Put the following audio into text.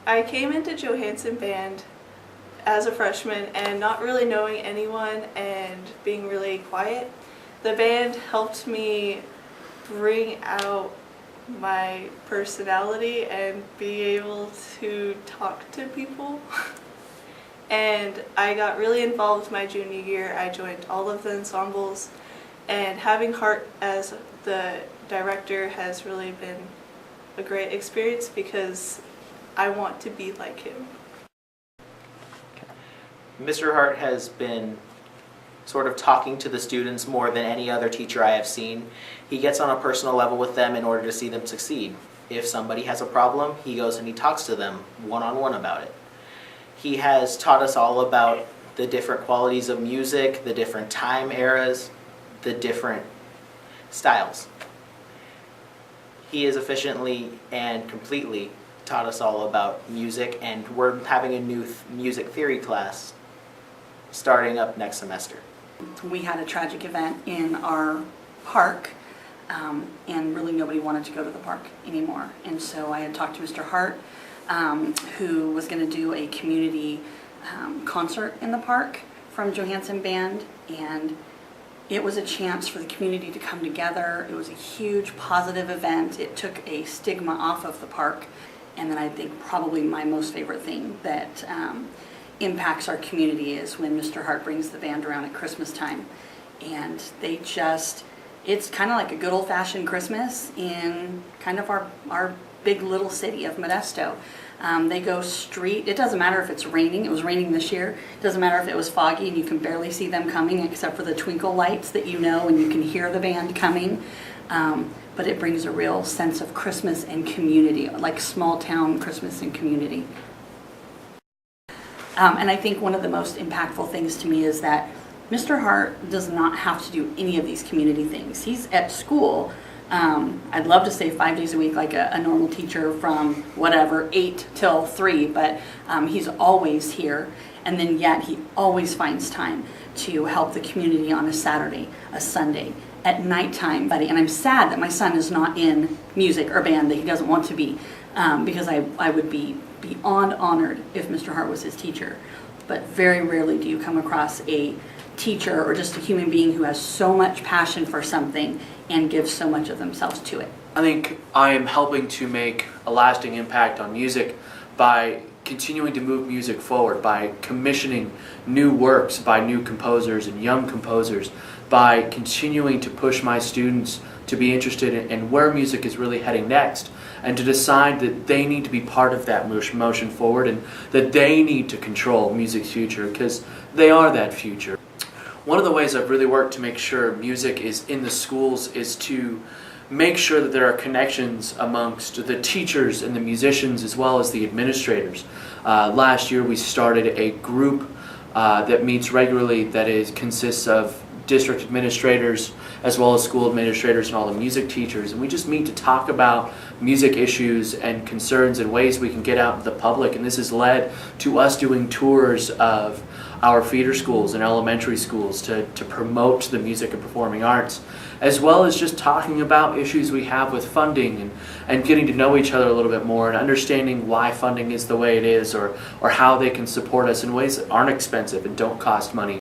I came into Johansen band as a freshman and not really knowing anyone and being really quiet. The band helped me bring out my personality and be able to talk to people. And I got really involved my junior year. I joined all of the ensembles, and having Hart as the director has really been a great experience because I want to be like him. Mr. Hart has been sort of talking to the students more than any other teacher I have seen. He gets on a personal level with them in order to see them succeed. If somebody has a problem, he goes and he talks to them one-on-one about it. He has taught us all about the different qualities of music, the different time eras, the different styles. He has efficiently and completely taught us all about music, and we're having a new music theory class starting up next semester. We had a tragic event in our park, and really nobody wanted to go to the park anymore. And so I had talked to Mr. Hart, who was going to do a community concert in the park from Johansen Band, and it was a chance for the community to come together. It was a huge positive event. It took a stigma off of the park. And then I think probably my most favorite thing that impacts our community is when Mr. Hart brings the band around at Christmas time. And they just, it's kind of like a good old-fashioned Christmas in kind of our big little city of Modesto. They go street, it doesn't matter if it's raining, it was raining this year, it doesn't matter if it was foggy and you can barely see them coming except for the twinkle lights that you know, and you can hear the band coming. But it brings a real sense of Christmas and community, like small town Christmas and community. And I think one of the most impactful things to me is that Mr. Hart does not have to do any of these community things. He's at school. I'd love to say 5 days a week like a normal teacher from whatever, 8 till 3, but he's always here. And then yet he always finds time to help the community on a Saturday, a Sunday, at nighttime, buddy. And I'm sad that my son is not in music or band, that he doesn't want to be, because I would be beyond honored if Mr. Hart was his teacher. But very rarely do you come across a teacher or just a human being who has so much passion for something and gives so much of themselves to it. I think I am helping to make a lasting impact on music by continuing to move music forward, by commissioning new works by new composers and young composers, by continuing to push my students to be interested in where music is really heading next, and to decide that they need to be part of that motion forward, and that they need to control music's future because they are that future. One of the ways I've really worked to make sure music is in the schools is to make sure that there are connections amongst the teachers and the musicians as well as the administrators. Last year we started a group that meets regularly that consists of district administrators as well as school administrators and all the music teachers, and we just meet to talk about music issues and concerns and ways we can get out to the public. And this has led to us doing tours of our feeder schools and elementary schools to promote the music and performing arts, as well as just talking about issues we have with funding and getting to know each other a little bit more and understanding why funding is the way it is, or how they can support us in ways that aren't expensive and don't cost money.